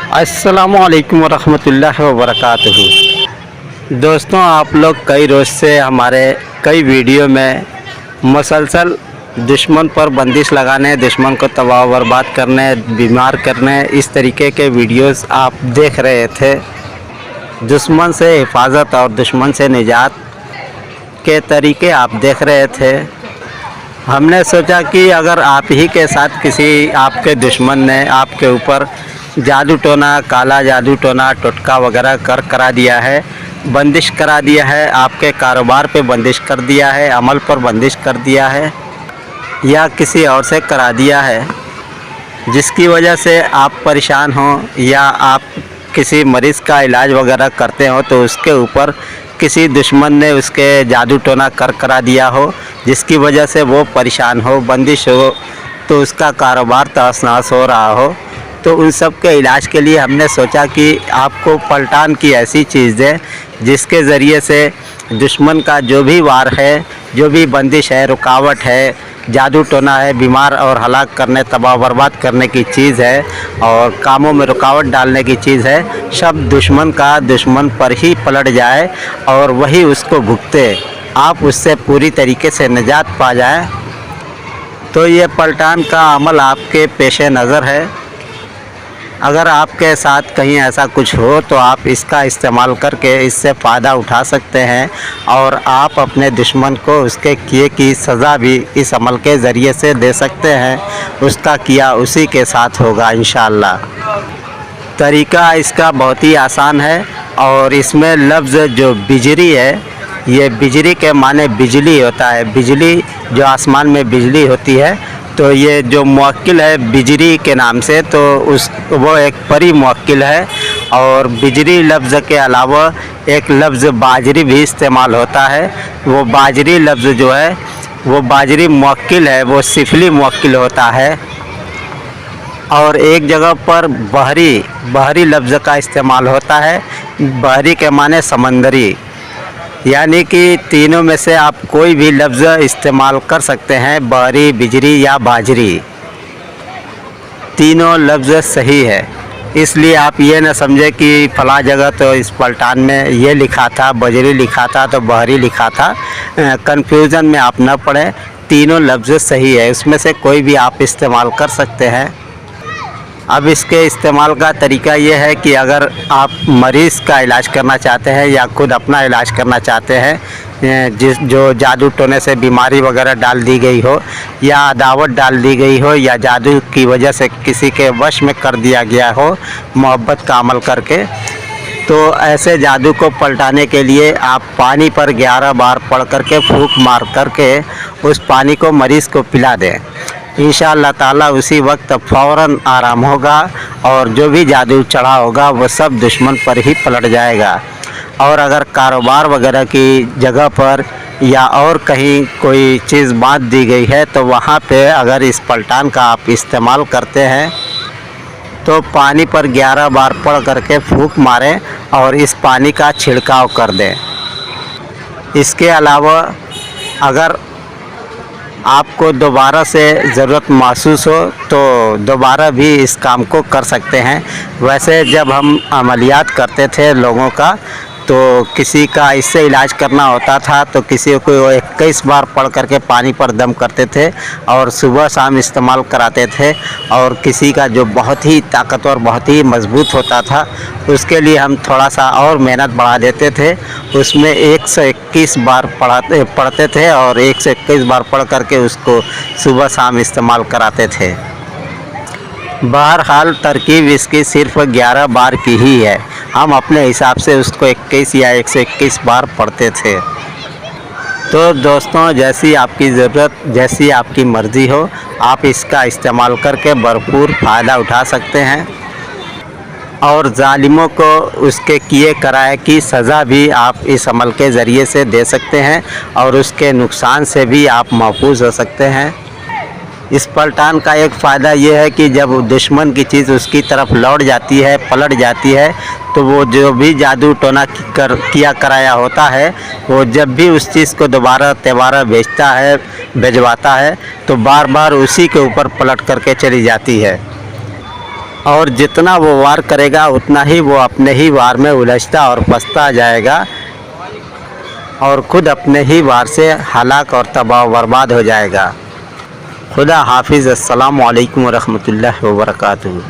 अस्सलामुअलैकुम वरहमतुल्लाहि वबरकातुहू। दोस्तों, आप लोग कई रोज़ से हमारे कई वीडियो में मुसलसल दुश्मन पर बंदिश लगाने, दुश्मन को तबाह बर्बाद करने, बीमार करने, इस तरीके के वीडियोस आप देख रहे थे। दुश्मन से हिफाजत और दुश्मन से निजात के तरीके आप देख रहे थे। हमने सोचा कि अगर आप ही के साथ किसी आपके दुश्मन ने आपके ऊपर जादू टोना, काला जादू टोना, टोटका वगैरह करा दिया है, बंदिश करा दिया है, आपके कारोबार पे बंदिश कर दिया है, अमल पर बंदिश कर दिया है, या किसी और से करा दिया है, जिसकी वजह से आप परेशान हो, या आप किसी मरीज़ का इलाज वगैरह करते हो तो उसके ऊपर किसी दुश्मन ने उसके जादू टोना करा दिया हो, जिसकी वजह से वो परेशान हो, बंदिश हो, तो उसका कारोबार तहस नहस हो रहा हो, तो उन सब के इलाज के लिए हमने सोचा कि आपको पलटान की ऐसी चीज़ दें जिसके ज़रिए से दुश्मन का जो भी वार है, जो भी बंदिश है, रुकावट है, जादू टोना है, बीमार और हलाक करने, तबाह बर्बाद करने की चीज़ है और कामों में रुकावट डालने की चीज़ है, सब दुश्मन का दुश्मन पर ही पलट जाए और वही उसको भुगते, आप उससे पूरी तरीके से निजात पा जाएं। तो ये पलटान का अमल आपके पेश नज़र है। अगर आपके साथ कहीं ऐसा कुछ हो तो आप इसका इस्तेमाल करके इससे फ़ायदा उठा सकते हैं और आप अपने दुश्मन को उसके किए की सज़ा भी इस अमल के ज़रिए से दे सकते हैं। उसका किया उसी के साथ होगा इंशाअल्लाह। तरीका इसका बहुत ही आसान है और इसमें लफ्ज़ जो बिजरी है, ये बिजरी के माने बिजली होता है। बिजली जो आसमान में बिजली होती है, तो ये जो मुवक्किल है बिजरी के नाम से, तो वो एक परी मुवक्किल है। और बिजरी लफ्ज़ के अलावा एक लफ्ज़ बाजरी भी इस्तेमाल होता है। वो बाजरी लफ्ज़ जो है वो बाजरी मुवक्किल है, वो सिफली मुवक्किल होता है। और एक जगह पर बहरी लफ्ज़ का इस्तेमाल होता है। बहरी के माने समंदरी, यानी कि तीनों में से आप कोई भी लफ्ज़ इस्तेमाल कर सकते हैं, बहरी, बिजरी या बाजरी, तीनों लफ्ज़ सही है। इसलिए आप ये न समझे कि फ़लाँ जगह तो इस पलटान में ये लिखा था, बजरी लिखा था तो बहरी लिखा था, कन्फ्यूज़न में आप न पड़े। तीनों लफ्ज़ सही है, उसमें से कोई भी आप इस्तेमाल कर सकते हैं। अब इसके इस्तेमाल का तरीका ये है कि अगर आप मरीज़ का इलाज करना चाहते हैं या खुद अपना इलाज करना चाहते हैं, जो जादू टोने से बीमारी वगैरह डाल दी गई हो या अदावत डाल दी गई हो या जादू की वजह से किसी के वश में कर दिया गया हो मोहब्बत का अमल करके, तो ऐसे जादू को पलटाने के लिए आप पानी पर 11 बार पढ़ करके फूंक मार करके उस पानी को मरीज़ को पिला दें। इंशाअल्लाह ताला उसी वक्त फ़ौरन आराम होगा और जो भी जादू चढ़ा होगा वो सब दुश्मन पर ही पलट जाएगा। और अगर कारोबार वगैरह की जगह पर या और कहीं कोई चीज़ बांध दी गई है तो वहाँ पे अगर इस पलटान का आप इस्तेमाल करते हैं तो पानी पर 11 बार पढ़ करके फूंक मारें और इस पानी का छिड़काव कर दें। इसके अलावा अगर आपको दोबारा से ज़रूरत महसूस हो तो दोबारा भी इस काम को कर सकते हैं। वैसे जब हम अमलियात करते थे लोगों का, तो किसी का इससे इलाज करना होता था तो किसी को 21 बार पढ़ करके पानी पर दम करते थे और सुबह शाम इस्तेमाल कराते थे। और किसी का जो बहुत ही ताकतवर, बहुत ही मज़बूत होता था, उसके लिए हम थोड़ा सा और मेहनत बढ़ा देते थे, उसमें 121 बार पढ़ते थे और 121 बार पढ़ करके उसको सुबह शाम इस्तेमाल कराते थे। बहरहाल तरकीब इसकी सिर्फ़ 11 बार की ही है, हम अपने हिसाब से उसको 21 या 121 बार पढ़ते थे। तो दोस्तों, जैसी आपकी ज़रूरत, जैसी आपकी मर्ज़ी हो, आप इसका इस्तेमाल करके भरपूर फ़ायदा उठा सकते हैं और ज़ालिमों को उसके किए कराए की सज़ा भी आप इस अमल के ज़रिए से दे सकते हैं और उसके नुकसान से भी आप महफूज हो सकते हैं। इस पलटान का एक फ़ायदा ये है कि जब दुश्मन की चीज़ उसकी तरफ लौट जाती है, पलट जाती है, तो वो जो भी जादू टोना किया कराया होता है, वो जब भी उस चीज़ को दोबारा तिबारा भिजवाता है तो बार बार उसी के ऊपर पलट करके चली जाती है। और जितना वो वार करेगा उतना ही वो अपने ही वार में उलझता और फंसता जाएगा और ख़ुद अपने ही वार से हलाक और तबाह बर्बाद हो जाएगा। खुदा हाफिज़। अस्सलामु अलैकुम व रहमतुल्लाहि व बरकातुहू।